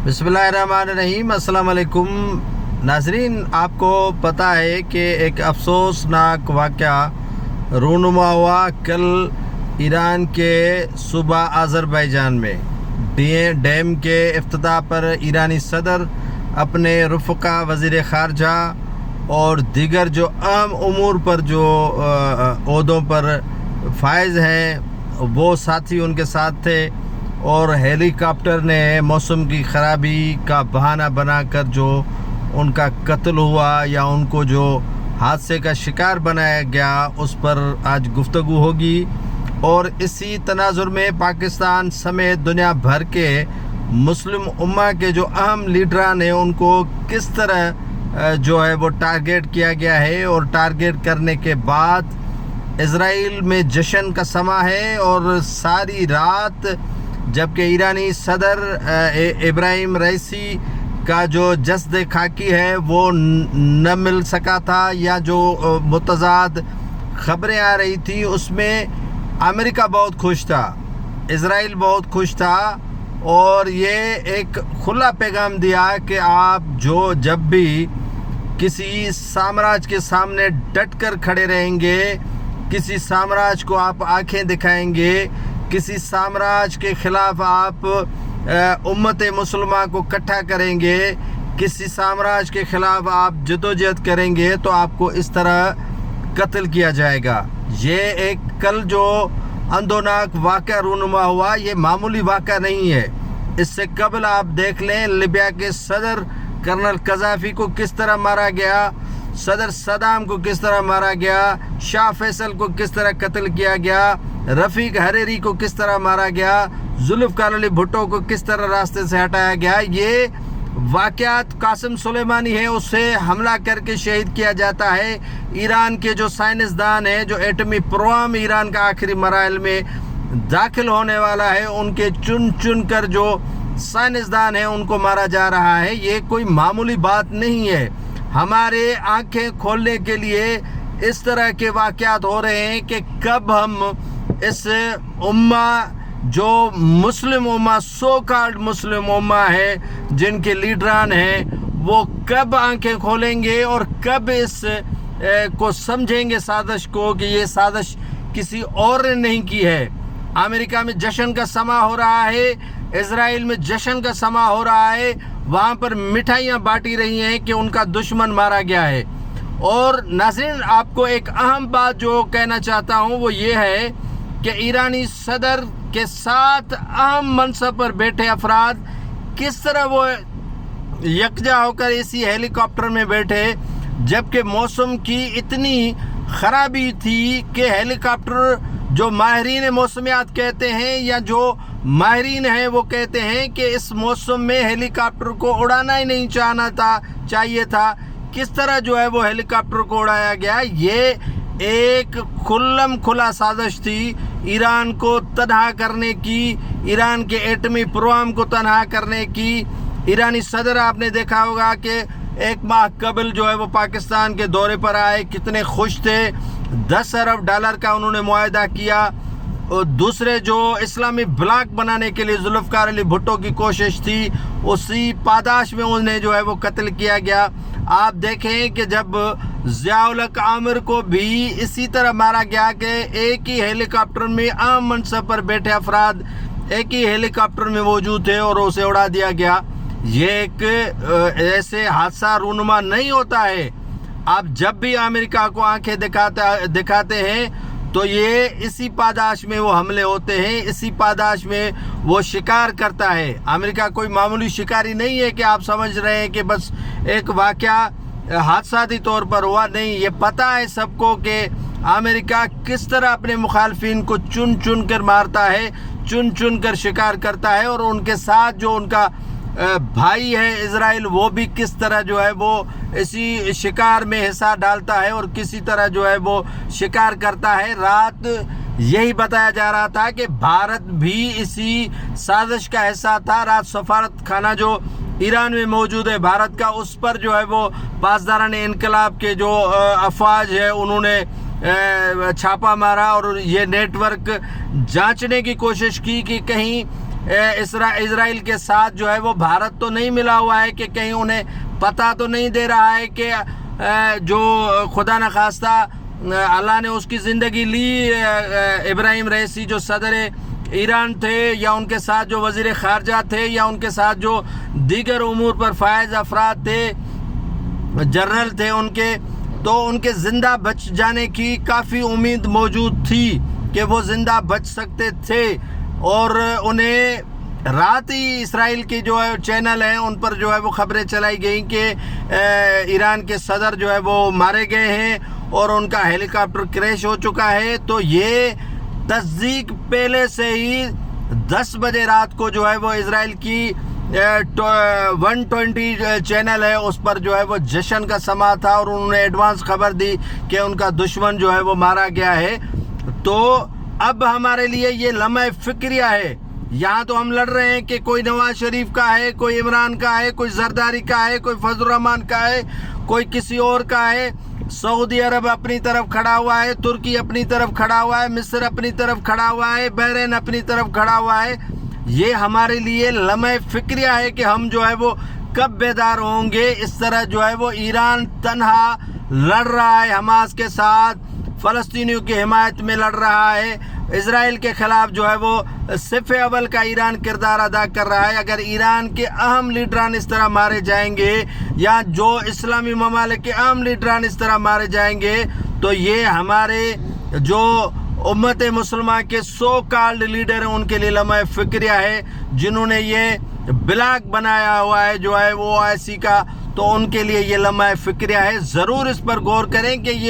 बिस्मिल्लाहिर्रहमानिर्रहीम। अस्सलाम वालेकुम नाजरीन, आपको पता है कि एक अफसोसनाक वाक़या रूनुमा हुआ कल ईरान के सूबा आज़रबाईजान में। डैम के इफ्तिताह पर ईरानी सदर अपने रफ़क़ा वज़ीर ख़ारजा और दीगर जो अहम उमूर पर जो ओहदों पर फाइज हैं वो साथी उनके साथ थे, और हेलीकॉप्टर ने मौसम की ख़राबी का बहाना बनाकर जो उनका कत्ल हुआ या उनको जो हादसे का शिकार बनाया गया उस पर आज गुफ्तगू होगी। और इसी तनाजुर में पाकिस्तान समेत दुनिया भर के मुस्लिम उम्मा के जो अहम लीडरान हैं उनको किस तरह जो है वो टारगेट किया गया है, और टारगेट करने के बाद इज़राइल में जश्न का समा है। और सारी रात जबकि ईरानी सदर इब्राहिम रईसी का जो जस्द खाकी है वो न मिल सका था, या जो मुतज़ाद ख़बरें आ रही थी उसमें अमेरिका बहुत खुश था, इज़राइल बहुत खुश था, और ये एक खुला पैगाम दिया कि आप जब भी किसी साम्राज्य के सामने डट कर खड़े रहेंगे, किसी साम्राज्य को आप आंखें दिखाएंगे, किसी साम्राज्य के ख़िलाफ़ आप उम्मत मुसलमान को इकट्ठा करेंगे, किसी साम्राज्य के ख़िलाफ़ आप जदोजहद करेंगे तो आपको इस तरह कत्ल किया जाएगा। ये एक कल जो अंदोनाक वाक़या रूनुमा हुआ, ये मामूली वाक़या नहीं है। इससे कबल आप देख लें लीबिया के सदर कर्नल कज़ाफ़ी को किस तरह मारा गया, सदर सदाम को किस तरह मारा गया, शाह फैसल को किस तरह कत्ल किया गया, रफ़ीक हरेरी को किस तरह मारा गया, जुल्फ़िकार अली भुट्टो को किस तरह रास्ते से हटाया गया। ये वाक़यात कासिम सुलेमानी है, उससे हमला करके शहीद किया जाता है। ईरान के जो साइंसदान हैं, जो एटमी प्रोग्राम ईरान का आखिरी मराइल में दाखिल होने वाला है, उनके चुन चुन कर जो साइंसदान हैं उनको मारा जा रहा है। ये कोई मामूली बात नहीं है। हमारे आंखें खोलने के लिए इस तरह के वाक़यात हो रहे हैं कि कब हम इस उम्मा जो मुस्लिम उम्मा, सो कॉल्ड मुस्लिम उम्मा है, जिनके लीडरान हैं, वो कब आंखें खोलेंगे और कब इस को समझेंगे साजिश को कि ये साजिश किसी और ने नहीं की है। अमेरिका में जश्न का समा हो रहा है, इज़राइल में जश्न का समा हो रहा है, वहाँ पर मिठाइयाँ बांटी रही हैं कि उनका दुश्मन मारा गया है। और नाज़रीन, आपको एक अहम बात जो कहना चाहता हूँ वो ये है कि ईरानी सदर के साथ अहम मनसब पर बैठे अफराद किस तरह वो यकजा होकर इसी हेलीकॉप्टर में बैठे, जबकि मौसम की इतनी ख़राबी थी कि हेलीकॉप्टर जो माहिरीन मौसमियात कहते हैं या जो माहिरीन हैं वो कहते हैं कि इस मौसम में हेलीकॉप्टर को उड़ाना ही नहीं चाहिए था। किस तरह जो है वो हेलीकॉप्टर को उड़ाया गया, ये एक खुला साजिश थी ईरान को तनहा करने की, ईरान के एटमी प्रोग्राम को तनहा करने की। ईरानी सदर आपने देखा होगा कि एक माह कबल जो है वो पाकिस्तान के दौरे पर आए, कितने खुश थे। 10 अरब डॉलर का उन्होंने मुआहदा किया। और दूसरे जो इस्लामी ब्लॉक बनाने के लिए जुल्फ़िकार अली भुट्टो की कोशिश थी, उसी पादाश में उन्हें जो है वो कत्ल किया गया। आप देखें कि जब ज़िया-उल हक़ आमिर को भी इसी तरह मारा गया कि एक ही हेलीकॉप्टर में आम मनसब पर बैठे अफराद एक ही हेलीकॉप्टर में मौजूद थे और उसे उड़ा दिया गया। ये एक ऐसे हादसा रूनुमा नहीं होता है। आप जब भी अमेरिका को आंखें दिखाते हैं तो ये इसी पादाश में वो हमले होते हैं, इसी पादाश में वो शिकार करता है। अमेरिका कोई मामूली शिकारी नहीं है कि आप समझ रहे हैं कि बस एक वाक़या हादसाती तौर पर हुआ। नहीं, ये पता है सबको कि अमेरिका किस तरह अपने मुखालफिन को चुन चुन कर मारता है, चुन चुन कर शिकार करता है, और उनके साथ जो उनका भाई है इज़राइल, वो भी किस तरह जो है वो इसी शिकार में हिस्सा डालता है और किसी तरह जो है वो शिकार करता है। रात यही बताया जा रहा था कि भारत भी इसी साजिश का हिस्सा था। रात सफारत खाना जो ईरान में मौजूद है भारत का, उस पर जो है वो पासदारान इनकलाब के जो अफवाज है उन्होंने छापा मारा और ये नेटवर्क जांचने की कोशिश की कि कहीं اسرائیل کے ساتھ جو ہے وہ بھارت تو نہیں ملا ہوا ہے کہ کہیں انہیں پتہ تو نہیں دے رہا ہے کہ جو خدا نخواستہ اللہ نے اس کی زندگی لی، ابراہیم رئیسی جو صدر ایران تھے، یا ان کے ساتھ جو وزیر خارجہ تھے، یا ان کے ساتھ جو دیگر امور پر فائز افراد تھے، جنرل تھے ان کے، تو ان کے زندہ بچ جانے کی کافی امید موجود تھی کہ وہ زندہ بچ سکتے تھے، اور انہیں رات ہی اسرائیل کی جو ہے چینل ہیں ان پر جو ہے وہ خبریں چلائی گئیں کہ ایران کے صدر جو ہے وہ مارے گئے ہیں اور ان کا ہیلی کاپٹر کریش ہو چکا ہے۔ تو یہ تصدیق پہلے سے ہی 10 بجے رات کو جو ہے وہ اسرائیل کی 120 چینل ہے اس پر جو ہے وہ جشن کا سما تھا، اور انہوں نے ایڈوانس خبر دی کہ ان کا دشمن جو ہے وہ مارا گیا ہے۔ تو اب ہمارے لیے یہ لمحہ فکریہ ہے، یہاں تو ہم لڑ رہے ہیں کہ کوئی نواز شریف کا ہے، کوئی عمران کا ہے، کوئی زرداری کا ہے، کوئی فضل الرحمان کا ہے، کوئی کسی اور کا ہے، سعودی عرب اپنی طرف کھڑا ہوا ہے، ترکی اپنی طرف کھڑا ہوا ہے، مصر اپنی طرف کھڑا ہوا ہے، بحرین اپنی طرف کھڑا ہوا ہے۔ یہ ہمارے لیے لمحہ فکریہ ہے کہ ہم جو ہے وہ کب بیدار ہوں گے۔ اس طرح جو ہے وہ ایران تنہا لڑ رہا ہے حماس کے ساتھ، فلسطینیوں کی حمایت میں لڑ رہا ہے، اسرائیل کے خلاف جو ہے وہ صف اول کا ایران کردار ادا کر رہا ہے۔ اگر ایران کے اہم لیڈران اس طرح مارے جائیں گے، یا جو اسلامی ممالک کے اہم لیڈران اس طرح مارے جائیں گے، تو یہ ہمارے جو امت مسلمہ کے سو کالڈ لیڈر ہیں ان کے لیے لمحہ فکریہ ہے، جنہوں نے یہ بلاگ بنایا ہوا ہے جو ہے وہ OIC کا، تو ان کے لیے یہ لمحہ فکریہ ہے۔ ضرور اس پر غور کریں کہ یہ